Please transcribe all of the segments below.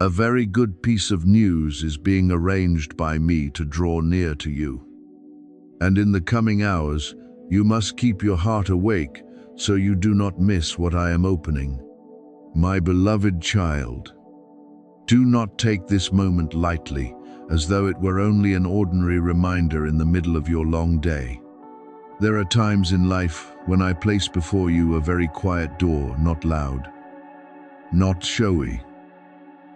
A very good piece of news is being arranged by me to draw near to you. And in the coming hours, you must keep your heart awake so you do not miss what I am opening. My beloved child, do not take this moment lightly, as though it were only an ordinary reminder in the middle of your long day. There are times in life when I place before you a very quiet door, not loud, not showy,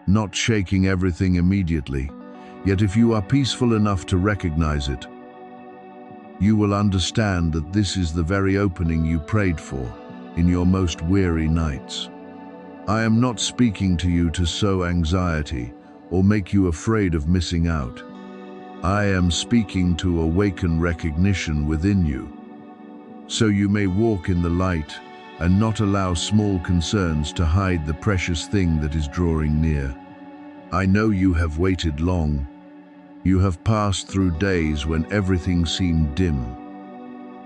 not shaking everything immediately. Yet if you are peaceful enough to recognize it, you will understand that this is the very opening you prayed for in your most weary nights. I am not speaking to you to sow anxiety or make you afraid of missing out. I am speaking to awaken recognition within you, so you may walk in the light and not allow small concerns to hide the precious thing that is drawing near. I know you have waited long. You have passed through days when everything seemed dim,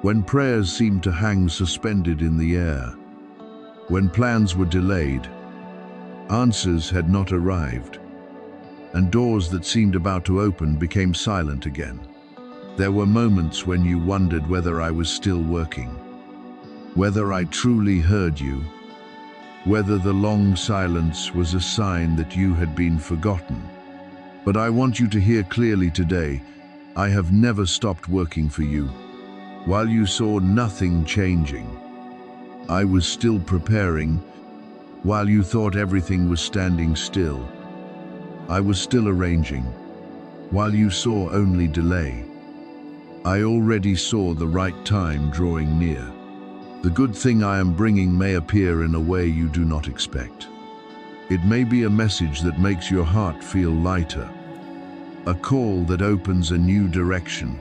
when prayers seemed to hang suspended in the air, when plans were delayed, answers had not arrived, and doors that seemed about to open became silent again. There were moments when you wondered whether I was still working, whether I truly heard you, whether the long silence was a sign that you had been forgotten. But I want you to hear clearly today, I have never stopped working for you. While you saw nothing changing, I was still preparing. While you thought everything was standing still, I was still arranging. While you saw only delay, I already saw the right time drawing near. The good thing I am bringing may appear in a way you do not expect. It may be a message that makes your heart feel lighter, a call that opens a new direction,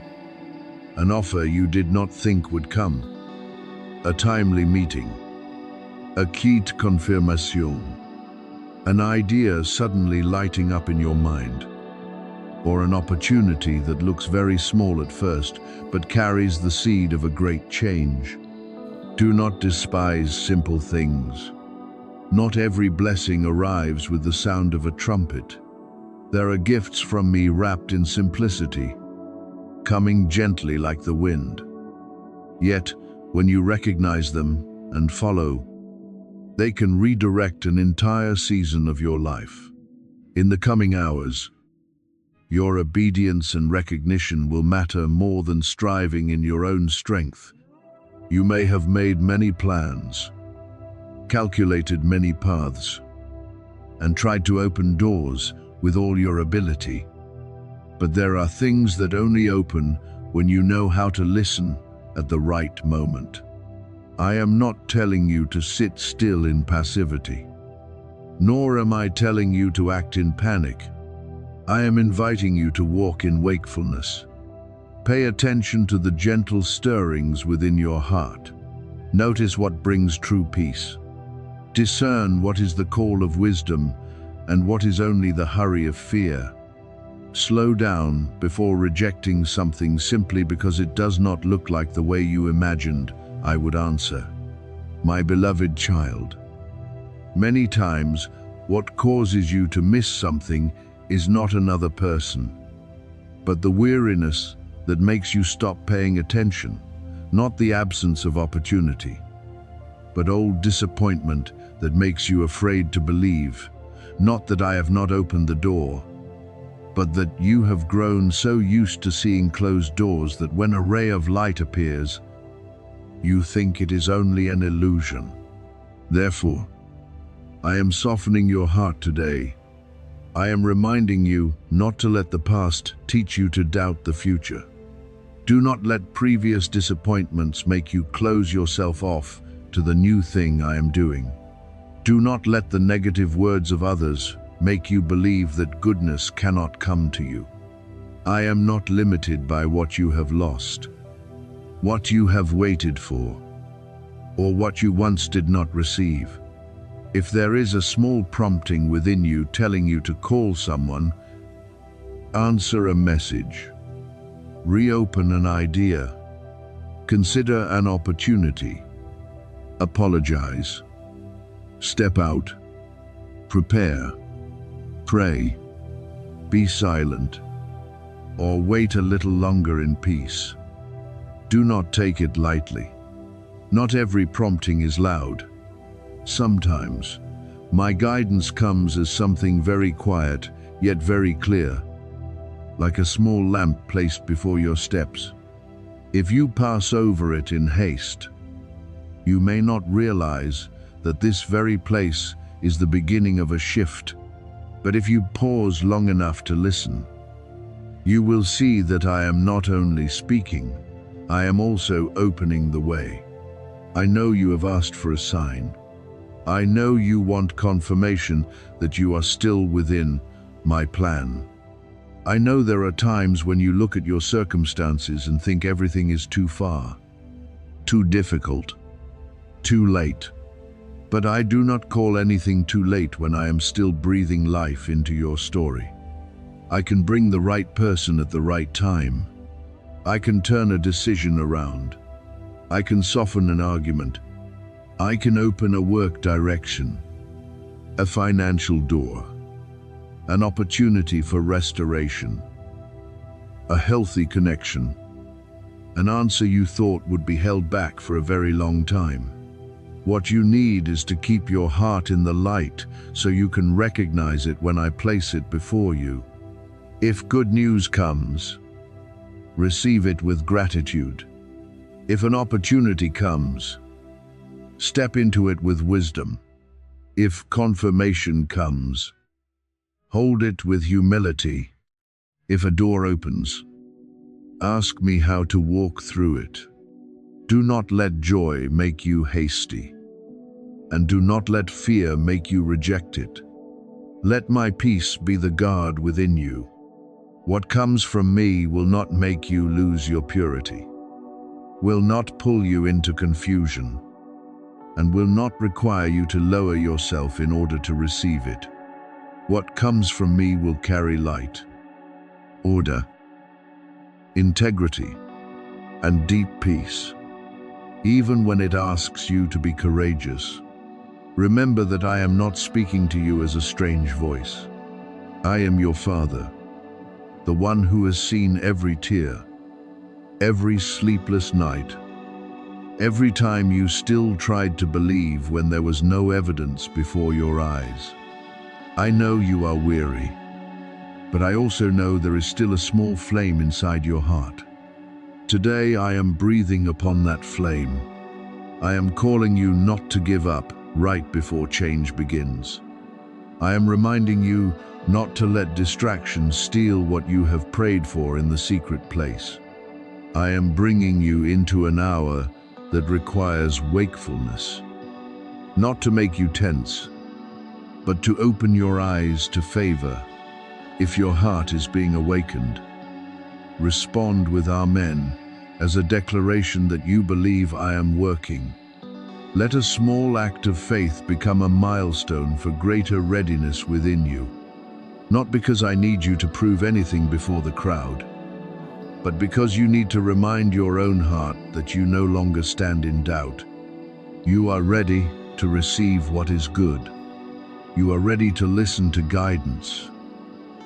an offer you did not think would come, a timely meeting, a keyed confirmation, an idea suddenly lighting up in your mind, or an opportunity that looks very small at first but carries the seed of a great change. Do not despise simple things. Not every blessing arrives with the sound of a trumpet. There are gifts from me wrapped in simplicity, coming gently like the wind. Yet, when you recognize them and follow, they can redirect an entire season of your life. In the coming hours, your obedience and recognition will matter more than striving in your own strength. You may have made many plans, calculated many paths, and tried to open doors with all your ability. But there are things that only open when you know how to listen at the right moment. I am not telling you to sit still in passivity, nor am I telling you to act in panic. I am inviting you to walk in wakefulness. Pay attention to the gentle stirrings within your heart. Notice what brings true peace. Discern what is the call of wisdom and what is only the hurry of fear. Slow down before rejecting something simply because it does not look like the way you imagined I would answer. My beloved child, many times what causes you to miss something is not another person, but the weariness that makes you stop paying attention, not the absence of opportunity, but old disappointment that makes you afraid to believe, not that I have not opened the door, but that you have grown so used to seeing closed doors that when a ray of light appears, you think it is only an illusion. Therefore, I am softening your heart today. I am reminding you not to let the past teach you to doubt the future. Do not let previous disappointments make you close yourself off to the new thing I am doing. Do not let the negative words of others make you believe that goodness cannot come to you. I am not limited by what you have lost, what you have waited for, or what you once did not receive. If there is a small prompting within you telling you to call someone, answer a message, reopen an idea, consider an opportunity, apologize, step out, prepare, Pray, be silent, or wait a little longer in peace. Do not take it lightly. Not every prompting is loud. Sometimes, my guidance comes as something very quiet, yet very clear, like a small lamp placed before your steps. If you pass over it in haste, you may not realize that this very place is the beginning of a shift. But if you pause long enough to listen, you will see that I am not only speaking, I am also opening the way. I know you have asked for a sign. I know you want confirmation that you are still within my plan. I know there are times when you look at your circumstances and think everything is too far, too difficult, too late. But I do not call anything too late when I am still breathing life into your story. I can bring the right person at the right time. I can turn a decision around. I can soften an argument. I can open a work direction, a financial door, an opportunity for restoration, a healthy connection, an answer you thought would be held back for a very long time. What you need is to keep your heart in the light so you can recognize it when I place it before you. If good news comes, receive it with gratitude. If an opportunity comes, step into it with wisdom. If confirmation comes, hold it with humility. If a door opens, ask me how to walk through it. Do not let joy make you hasty, and do not let fear make you reject it. Let my peace be the guard within you. What comes from me will not make you lose your purity, will not pull you into confusion, and will not require you to lower yourself in order to receive it. What comes from me will carry light, order, integrity, and deep peace. Even when it asks you to be courageous, remember that I am not speaking to you as a strange voice. I am your Father, the one who has seen every tear, every sleepless night, every time you still tried to believe when there was no evidence before your eyes. I know you are weary, but I also know there is still a small flame inside your heart. Today I am breathing upon that flame. I am calling you not to give up right before change begins. I am reminding you not to let distractions steal what you have prayed for in the secret place. I am bringing you into an hour that requires wakefulness, not to make you tense, but to open your eyes to favor. If your heart is being awakened, respond with Amen as a declaration that you believe I am working. Let a small act of faith become a milestone for greater readiness within you. Not because I need you to prove anything before the crowd, but because you need to remind your own heart that you no longer stand in doubt. You are ready to receive what is good. You are ready to listen to guidance.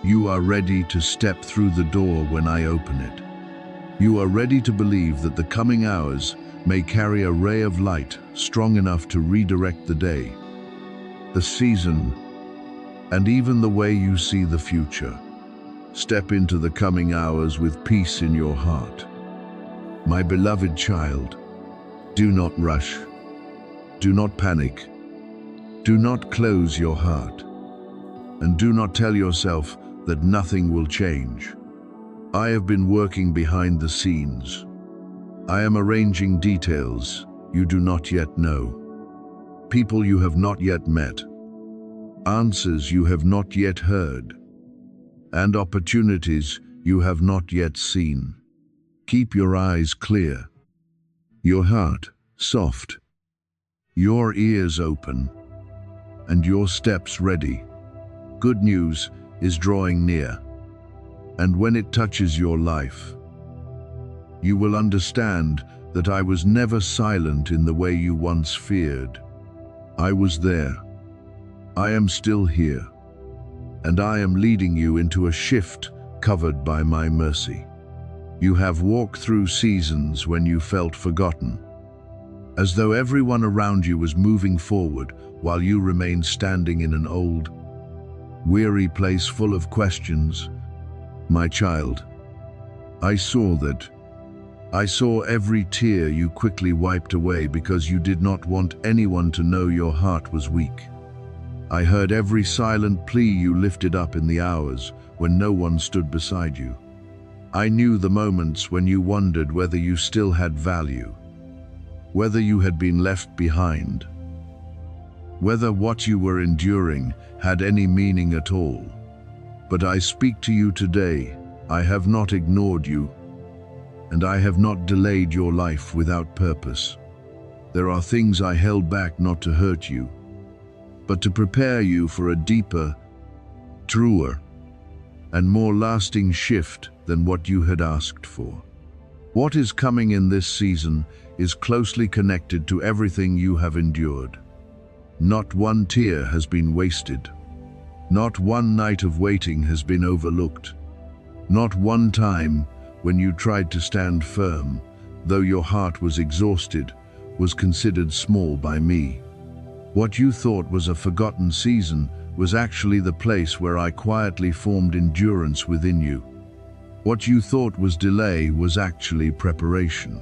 You are ready to step through the door when I open it. You are ready to believe that the coming hours may carry a ray of light strong enough to redirect the day, the season, and even the way you see the future. Step into the coming hours with peace in your heart. My beloved child, do not rush. Do not panic. Do not close your heart. And do not tell yourself that nothing will change. I have been working behind the scenes. I am arranging details you do not yet know, people you have not yet met, answers you have not yet heard, and opportunities you have not yet seen. Keep your eyes clear, your heart soft, your ears open, and your steps ready. Good news is drawing near, and when it touches your life, you will understand that I was never silent in the way you once feared. I was there. I am still here. and I am leading you into a shift covered by my mercy. You have walked through seasons when you felt forgotten, as though everyone around you was moving forward while you remained standing in an old, weary place full of questions. My child, I saw every tear you quickly wiped away because you did not want anyone to know your heart was weak. I heard every silent plea you lifted up in the hours when no one stood beside you. I knew the moments when you wondered whether you still had value, whether you had been left behind, whether what you were enduring had any meaning at all. But I speak to you today. I have not ignored you, and I have not delayed your life without purpose. There are things I held back not to hurt you, but to prepare you for a deeper, truer, and more lasting shift than what you had asked for. What is coming in this season is closely connected to everything you have endured. Not one tear has been wasted. Not one night of waiting has been overlooked. Not one time when you tried to stand firm, though your heart was exhausted, was considered small by me. What you thought was a forgotten season was actually the place where I quietly formed endurance within you. What you thought was delay was actually preparation.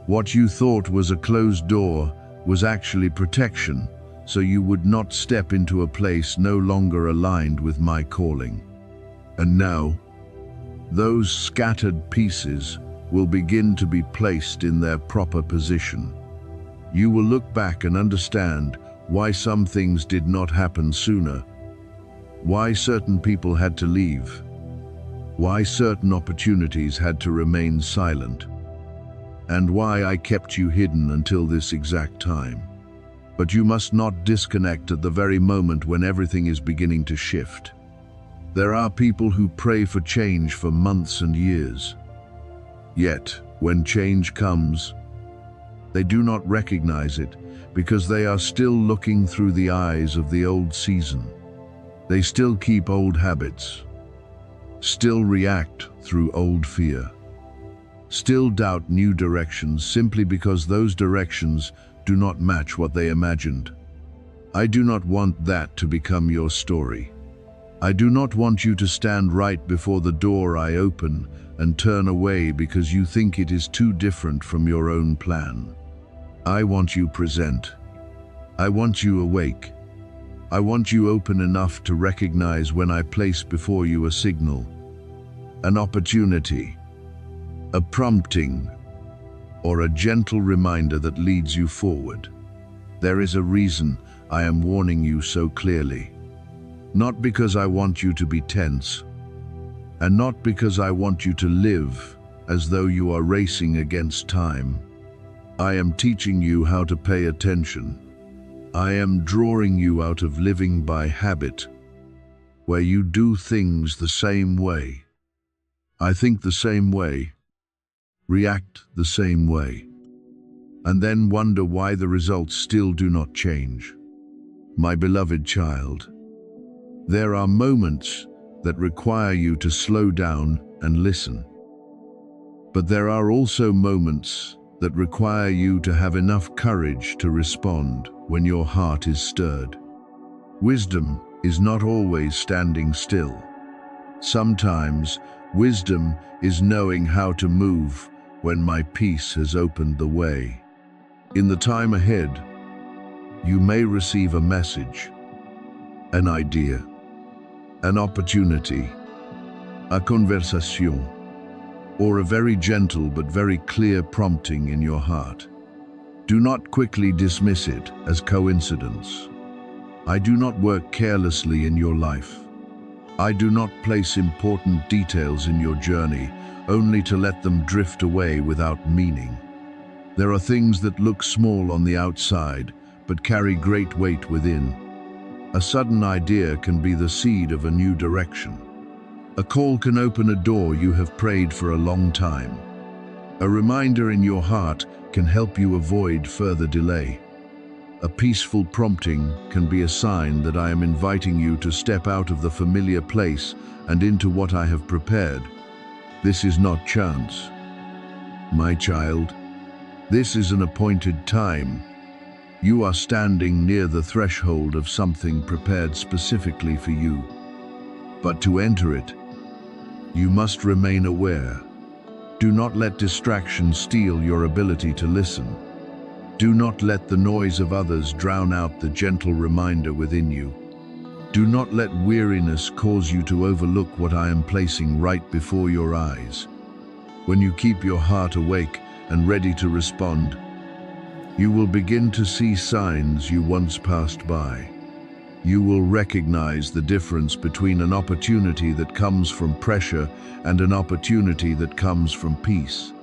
What you thought was a closed door was actually protection, so you would not step into a place no longer aligned with my calling. And now, those scattered pieces will begin to be placed in their proper position. You will look back and understand why some things did not happen sooner, why certain people had to leave, why certain opportunities had to remain silent, and why I kept you hidden until this exact time. But you must not disconnect at the very moment when everything is beginning to shift. There are people who pray for change for months and years. Yet, when change comes, they do not recognize it because they are still looking through the eyes of the old season. They still keep old habits, still react through old fear, still doubt new directions simply because those directions do not match what they imagined. I do not want that to become your story. I do not want you to stand right before the door I open and turn away because you think it is too different from your own plan. I want you present. I want you awake. I want you open enough to recognize when I place before you a signal, an opportunity, a prompting, or a gentle reminder that leads you forward. There is a reason I am warning you so clearly. Not because I want you to be tense, and not because I want you to live as though you are racing against time. I am teaching you how to pay attention. I am drawing you out of living by habit, where you do things the same way. I think the same way, react the same way, and then wonder why the results still do not change. My beloved child, there are moments that require you to slow down and listen. But there are also moments that require you to have enough courage to respond when your heart is stirred. Wisdom is not always standing still. Sometimes wisdom is knowing how to move when my peace has opened the way. In the time ahead, you may receive a message, an idea, an opportunity, a conversation, or a very gentle but very clear prompting in your heart. Do not quickly dismiss it as coincidence. I do not work carelessly in your life. I do not place important details in your journey only to let them drift away without meaning. There are things that look small on the outside but carry great weight within. A sudden idea can be the seed of a new direction. A call can open a door you have prayed for a long time. A reminder in your heart can help you avoid further delay. A peaceful prompting can be a sign that I am inviting you to step out of the familiar place and into what I have prepared. This is not chance, my child. This is an appointed time. You are standing near the threshold of something prepared specifically for you. But to enter it, you must remain aware. Do not let distraction steal your ability to listen. Do not let the noise of others drown out the gentle reminder within you. Do not let weariness cause you to overlook what I am placing right before your eyes. When you keep your heart awake and ready to respond, you will begin to see signs you once passed by. You will recognize the difference between an opportunity that comes from pressure and an opportunity that comes from peace.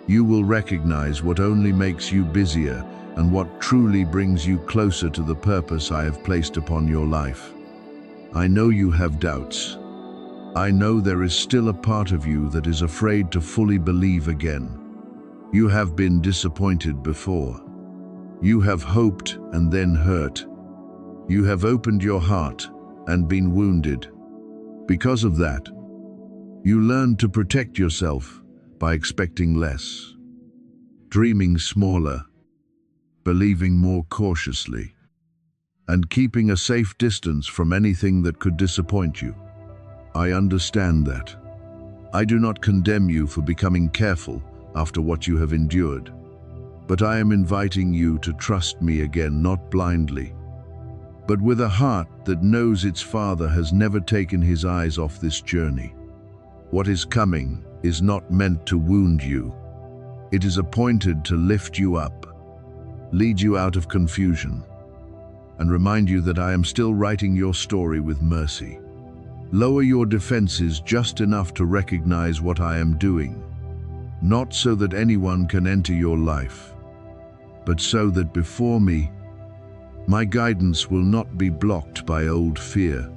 You will recognize what only makes you busier and what truly brings you closer to the purpose I have placed upon your life. I know you have doubts. I know there is still a part of you that is afraid to fully believe again. You have been disappointed before. You have hoped and then hurt. You have opened your heart and been wounded. Because of that, you learned to protect yourself by expecting less, dreaming smaller, believing more cautiously, and keeping a safe distance from anything that could disappoint you. I understand that. I do not condemn you for becoming careful after what you have endured, but I am inviting you to trust me again, not blindly, but with a heart that knows its Father has never taken his eyes off this journey. What is coming is not meant to wound you. It is appointed to lift you up, lead you out of confusion, and remind you that I am still writing your story with mercy. Lower your defenses just enough to recognize what I am doing, not so that anyone can enter your life, but so that before me, my guidance will not be blocked by old fear.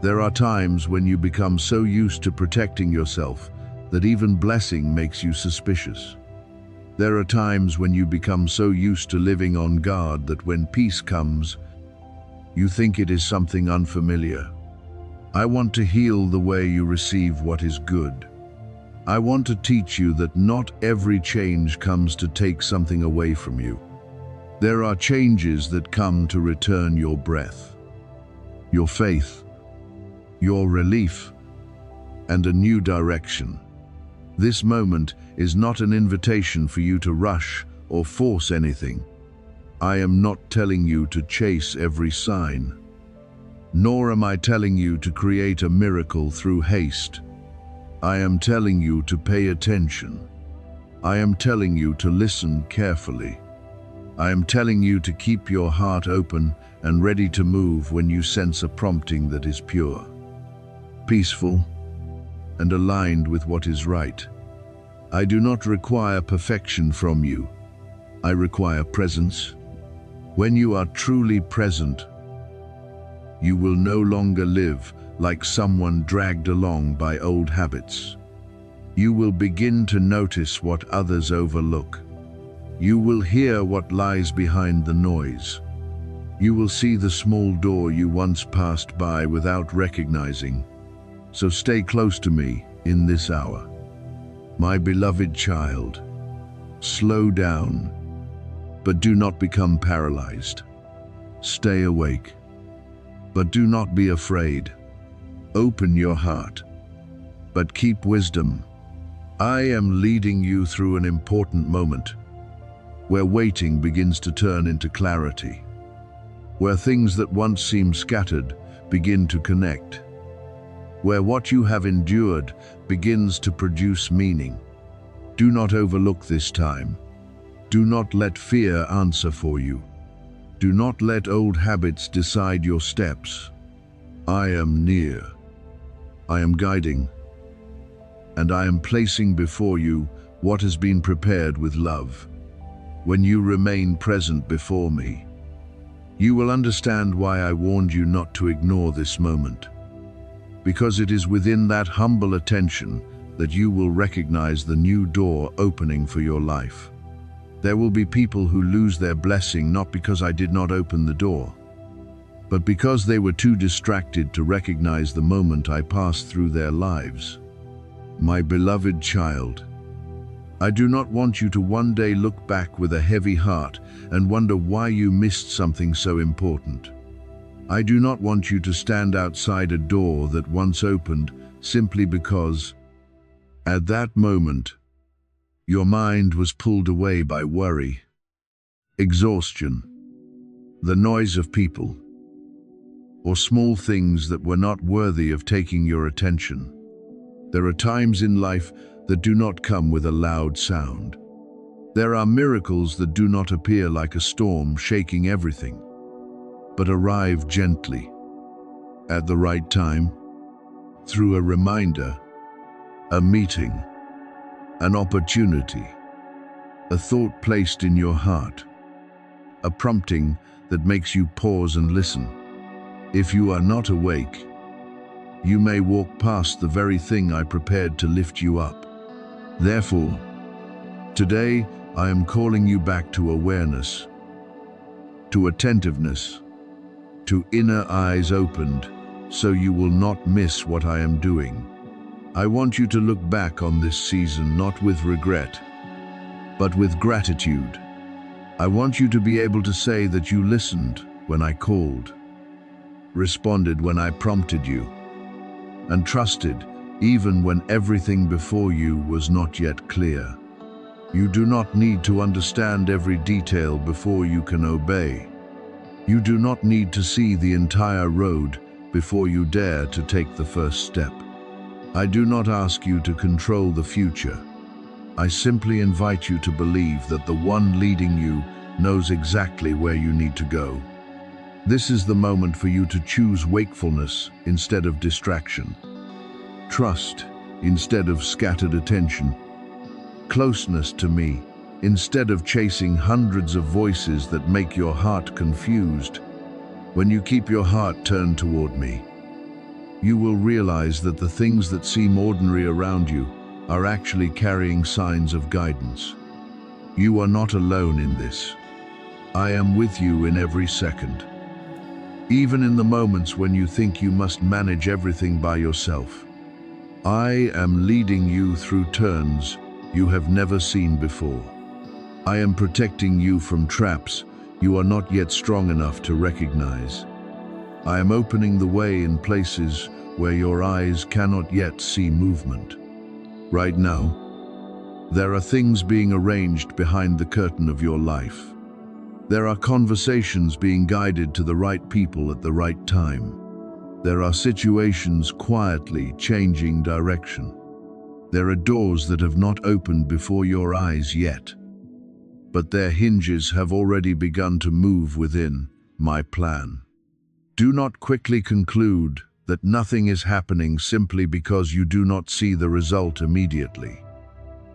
There are times when you become so used to protecting yourself that even blessing makes you suspicious. There are times when you become so used to living on guard that when peace comes, you think it is something unfamiliar. I want to heal the way you receive what is good. I want to teach you that not every change comes to take something away from you. There are changes that come to return your breath, your faith, your relief, and a new direction. This moment is not an invitation for you to rush or force anything. I am not telling you to chase every sign, nor am I telling you to create a miracle through haste. I am telling you to pay attention. I am telling you to listen carefully. I am telling you to keep your heart open and ready to move when you sense a prompting that is pure, peaceful, and aligned with what is right. I do not require perfection from you. I require presence. When you are truly present, you will no longer live like someone dragged along by old habits. You will begin to notice what others overlook. You will hear what lies behind the noise. You will see the small door you once passed by without recognizing. So stay close to me in this hour. My beloved child, slow down, but do not become paralyzed. Stay awake, but do not be afraid. Open your heart, but keep wisdom. I am leading you through an important moment, where waiting begins to turn into clarity, where things that once seemed scattered begin to connect, where what you have endured begins to produce meaning. Do not overlook this time. Do not let fear answer for you. Do not let old habits decide your steps. I am near. I am guiding, and I am placing before you what has been prepared with love. When you remain present before me, you will understand why I warned you not to ignore this moment. Because it is within that humble attention that you will recognize the new door opening for your life. There will be people who lose their blessing not because I did not open the door, but because they were too distracted to recognize the moment I passed through their lives. My beloved child, I do not want you to one day look back with a heavy heart and wonder why you missed something so important. I do not want you to stand outside a door that once opened simply because, at that moment, your mind was pulled away by worry, exhaustion, the noise of people, or small things that were not worthy of taking your attention. There are times in life that do not come with a loud sound. There are miracles that do not appear like a storm shaking everything, but arrive gently, at the right time, through a reminder, a meeting, an opportunity, a thought placed in your heart, a prompting that makes you pause and listen. If you are not awake, you may walk past the very thing I prepared to lift you up. Therefore, today I am calling you back to awareness, to attentiveness, to inner eyes opened, so you will not miss what I am doing. I want you to look back on this season not with regret, but with gratitude. I want you to be able to say that you listened when I called, responded when I prompted you, and trusted even when everything before you was not yet clear. You do not need to understand every detail before you can obey. You do not need to see the entire road before you dare to take the first step. I do not ask you to control the future. I simply invite you to believe that the one leading you knows exactly where you need to go. This is the moment for you to choose wakefulness instead of distraction, trust instead of scattered attention, closeness to me instead of chasing hundreds of voices that make your heart confused. When you keep your heart turned toward me, you will realize that the things that seem ordinary around you are actually carrying signs of guidance. You are not alone in this. I am with you in every second. Even in the moments when you think you must manage everything by yourself, I am leading you through turns you have never seen before. I am protecting you from traps you are not yet strong enough to recognize. I am opening the way in places where your eyes cannot yet see movement. Right now, there are things being arranged behind the curtain of your life. There are conversations being guided to the right people at the right time. There are situations quietly changing direction. There are doors that have not opened before your eyes yet, but their hinges have already begun to move within my plan. Do not quickly conclude that nothing is happening simply because you do not see the result immediately.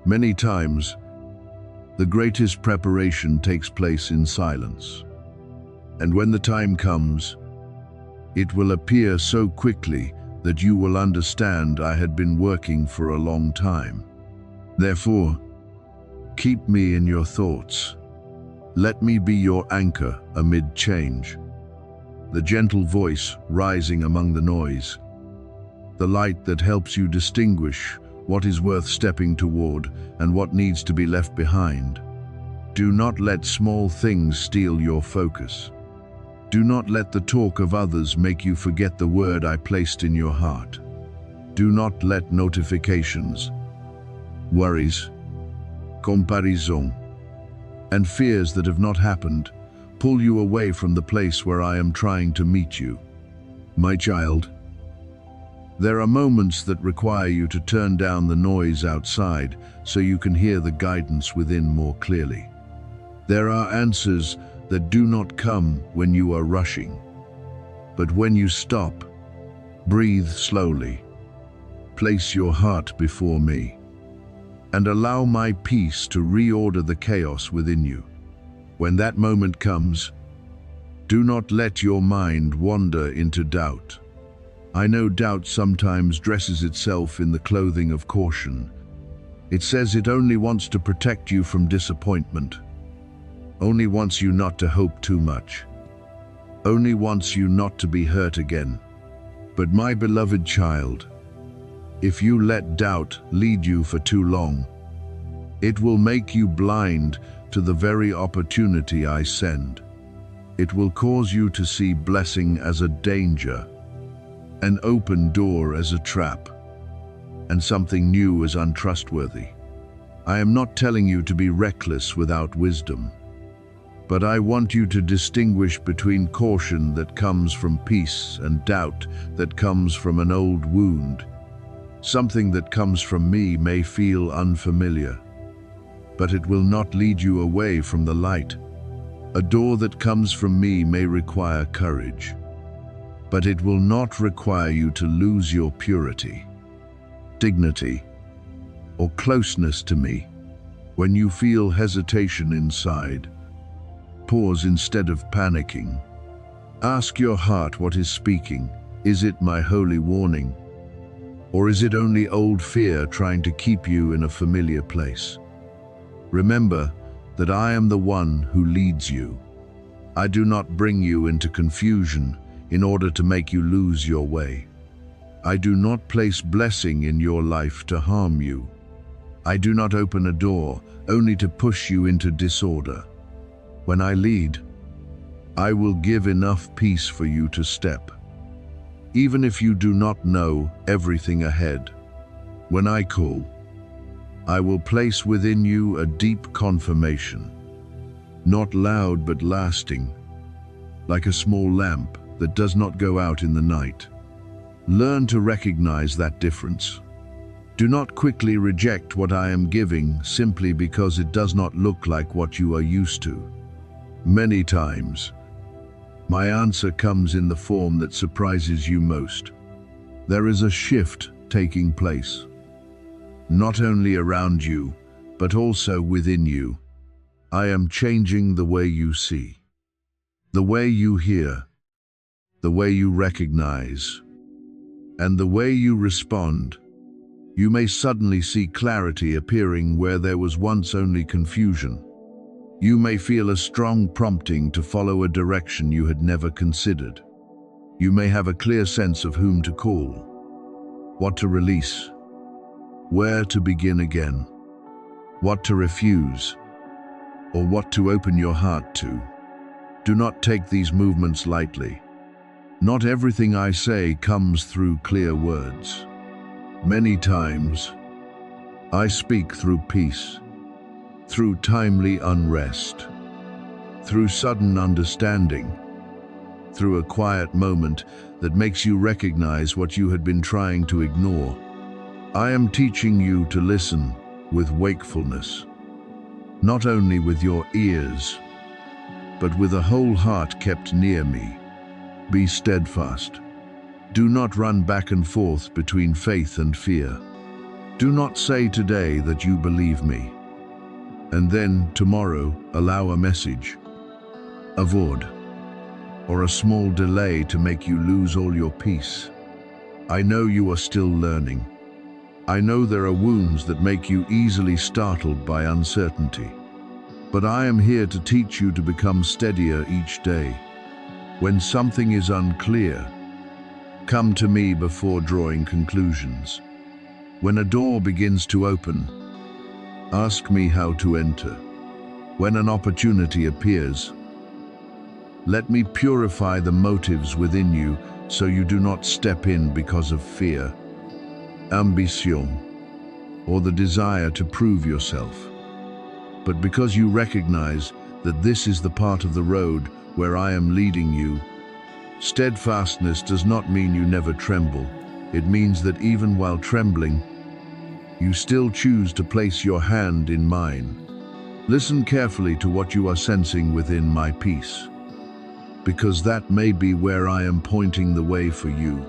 Many times, the greatest preparation takes place in silence. And when the time comes, it will appear so quickly that you will understand I had been working for a long time. Therefore, keep me in your thoughts. Let me be your anchor amid change. The gentle voice rising among the noise. The light that helps you distinguish what is worth stepping toward and what needs to be left behind. Do not let small things steal your focus. Do not let the talk of others make you forget the word I placed in your heart. Do not let notifications, worries, comparison, and fears that have not happened pull you away from the place where I am trying to meet you. My child, there are moments that require you to turn down the noise outside so you can hear the guidance within more clearly. There are answers that do not come when you are rushing, but when you stop, breathe slowly, place your heart before me, and allow my peace to reorder the chaos within you. When that moment comes, do not let your mind wander into doubt. I know doubt sometimes dresses itself in the clothing of caution. It says it only wants to protect you from disappointment. only wants you not to hope too much, only wants you not to be hurt again. But my beloved child, if you let doubt lead you for too long, it will make you blind to the very opportunity I send. It will cause you to see blessing as a danger, an open door as a trap, and something new as untrustworthy. I am not telling you to be reckless without wisdom, but I want you to distinguish between caution that comes from peace and doubt that comes from an old wound. Something that comes from me may feel unfamiliar, but it will not lead you away from the light. A door that comes from me may require courage, but it will not require you to lose your purity, dignity, or closeness to me. When you feel hesitation inside, pause instead of panicking. Ask your heart what is speaking. Is it my holy warning? Or is it only old fear trying to keep you in a familiar place? Remember that I am the one who leads you. I do not bring you into confusion in order to make you lose your way. I do not place blessing in your life to harm you. I do not open a door only to push you into disorder. When I lead, I will give enough peace for you to step, even if you do not know everything ahead. When I call, I will place within you a deep confirmation, not loud but lasting, like a small lamp that does not go out in the night. Learn to recognize that difference. Do not quickly reject what I am giving simply because it does not look like what you are used to. Many times, my answer comes in the form that surprises you most. There is a shift taking place, not only around you, but also within you. I am changing the way you see, the way you hear, the way you recognize, and the way you respond. You may suddenly see clarity appearing where there was once only confusion. You may feel a strong prompting to follow a direction you had never considered. You may have a clear sense of whom to call, what to release, where to begin again, what to refuse, or what to open your heart to. Do not take these movements lightly. Not everything I say comes through clear words. Many times, I speak through peace, through timely unrest, through sudden understanding, through a quiet moment that makes you recognize what you had been trying to ignore. I am teaching you to listen with wakefulness, not only with your ears, but with a whole heart kept near me. Be steadfast. Do not run back and forth between faith and fear. Do not say today that you believe me, and then tomorrow allow a message, a word, or a small delay to make you lose all your peace. I know you are still learning. I know there are wounds that make you easily startled by uncertainty. But I am here to teach you to become steadier each day. When something is unclear, come to me before drawing conclusions. When a door begins to open, ask me how to enter. When an opportunity appears, let me purify the motives within you so you do not step in because of fear, ambition, or the desire to prove yourself, but because you recognize that this is the part of the road where I am leading you. Steadfastness does not mean you never tremble. It means that even while trembling, you still choose to place your hand in mine. Listen carefully to what you are sensing within my peace, because that may be where I am pointing the way for you.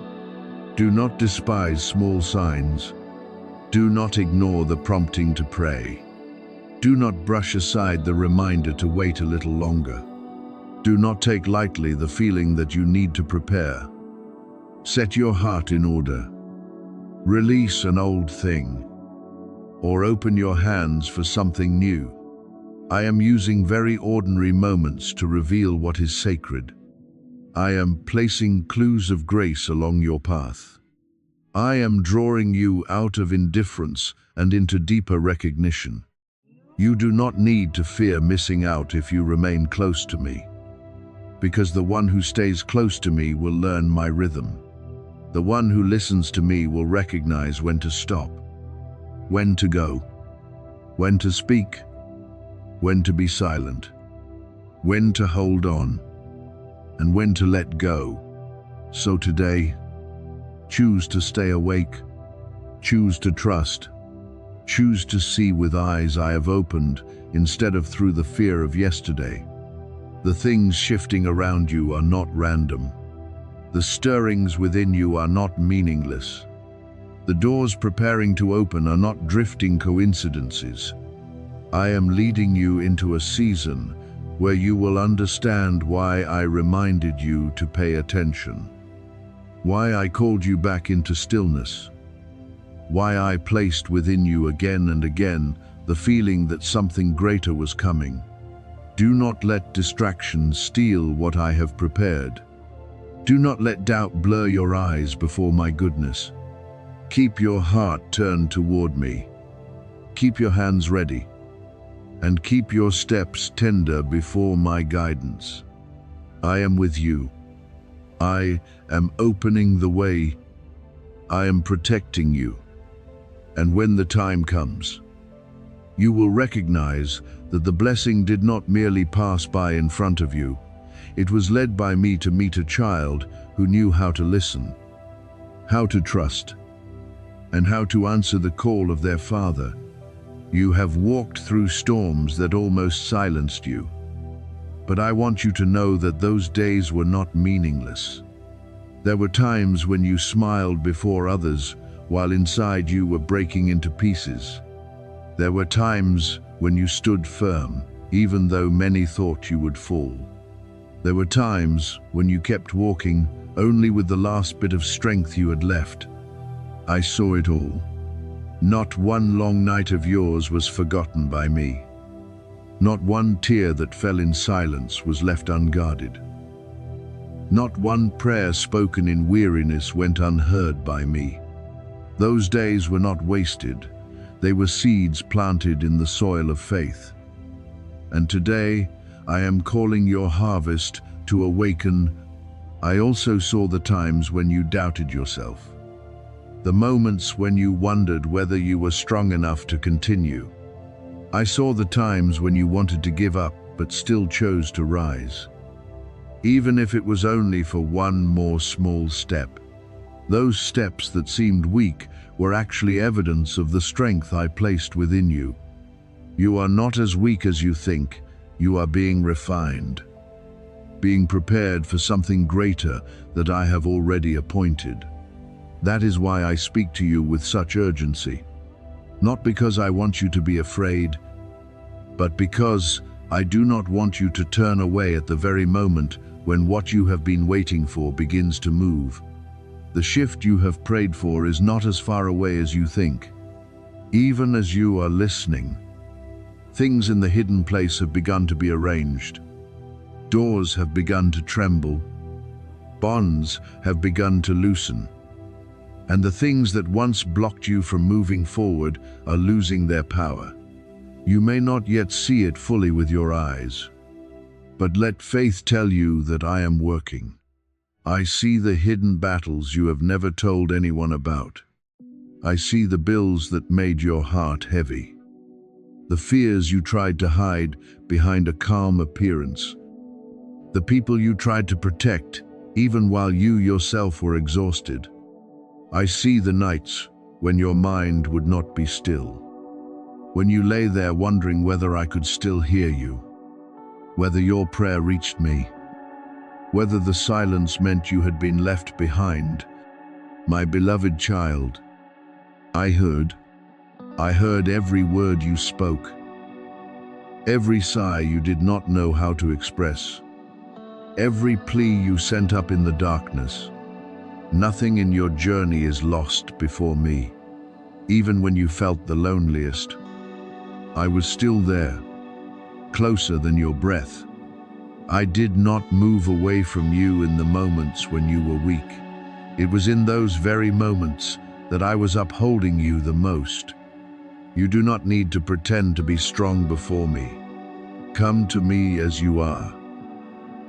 Do not despise small signs. Do not ignore the prompting to pray. Do not brush aside the reminder to wait a little longer. Do not take lightly the feeling that you need to prepare. Set your heart in order. Release an old thing, or open your hands for something new. I am using very ordinary moments to reveal what is sacred. I am placing clues of grace along your path. I am drawing you out of indifference and into deeper recognition. You do not need to fear missing out if you remain close to me, because the one who stays close to me will learn my rhythm. The one who listens to me will recognize when to stop, when to go, when to speak, when to be silent, when to hold on, and when to let go. So today, choose to stay awake, choose to trust, choose to see with eyes I have opened instead of through the fear of yesterday. The things shifting around you are not random. The stirrings within you are not meaningless. The doors preparing to open are not drifting coincidences. I am leading you into a season where you will understand why I reminded you to pay attention, why I called you back into stillness, why I placed within you again and again the feeling that something greater was coming. Do not let distractions steal what I have prepared. Do not let doubt blur your eyes before my goodness. Keep your heart turned toward me. Keep your hands ready, and keep your steps tender before my guidance. I am with you. I am opening the way. I am protecting you. And when the time comes, you will recognize that the blessing did not merely pass by in front of you. It was led by me to meet a child who knew how to listen, how to trust, and how to answer the call of their father. You have walked through storms that almost silenced you, but I want you to know that those days were not meaningless. There were times when you smiled before others while inside you were breaking into pieces. There were times when you stood firm, even though many thought you would fall. There were times when you kept walking only with the last bit of strength you had left. I saw it all. Not one long night of yours was forgotten by me. Not one tear that fell in silence was left unguarded. Not one prayer spoken in weariness went unheard by me. Those days were not wasted. They were seeds planted in the soil of faith. And today, I am calling your harvest to awaken. I also saw the times when you doubted yourself, the moments when you wondered whether you were strong enough to continue. I saw the times when you wanted to give up but still chose to rise, even if it was only for one more small step. Those steps that seemed weak were actually evidence of the strength I placed within you. You are not as weak as you think. You are being refined, being prepared for something greater that I have already appointed. That is why I speak to you with such urgency. Not because I want you to be afraid, but because I do not want you to turn away at the very moment when what you have been waiting for begins to move. The shift you have prayed for is not as far away as you think. Even as you are listening, things in the hidden place have begun to be arranged. Doors have begun to tremble. Bonds have begun to loosen. And the things that once blocked you from moving forward are losing their power. You may not yet see it fully with your eyes, but let faith tell you that I am working. I see the hidden battles you have never told anyone about. I see the bills that made your heart heavy, the fears you tried to hide behind a calm appearance, the people you tried to protect even while you yourself were exhausted. I see the nights when your mind would not be still, when you lay there wondering whether I could still hear you, whether your prayer reached me, whether the silence meant you had been left behind. My beloved child, I heard every word you spoke, every sigh you did not know how to express, every plea you sent up in the darkness. Nothing in your journey is lost before me. Even when you felt the loneliest, I was still there, closer than your breath. I did not move away from you in the moments when you were weak. It was in those very moments that I was upholding you the most. You do not need to pretend to be strong before me. Come to me as you are,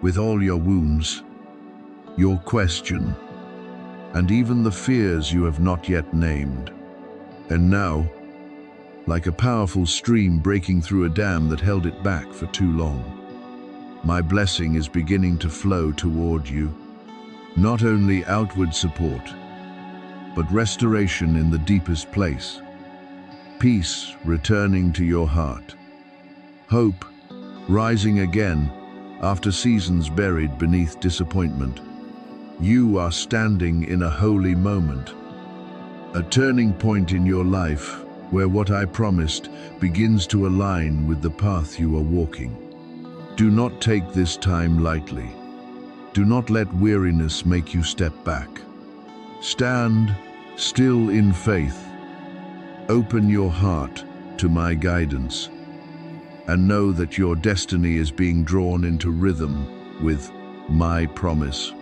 with all your wounds, your question, and even the fears you have not yet named. And now, like a powerful stream breaking through a dam that held it back for too long, my blessing is beginning to flow toward you. Not only outward support, but restoration in the deepest place. Peace returning to your heart. Hope rising again after seasons buried beneath disappointment. You are standing in a holy moment, a turning point in your life where what I promised begins to align with the path you are walking. Do not take this time lightly. Do not let weariness make you step back. Stand still in faith. Open your heart to my guidance, and know that your destiny is being drawn into rhythm with my promise.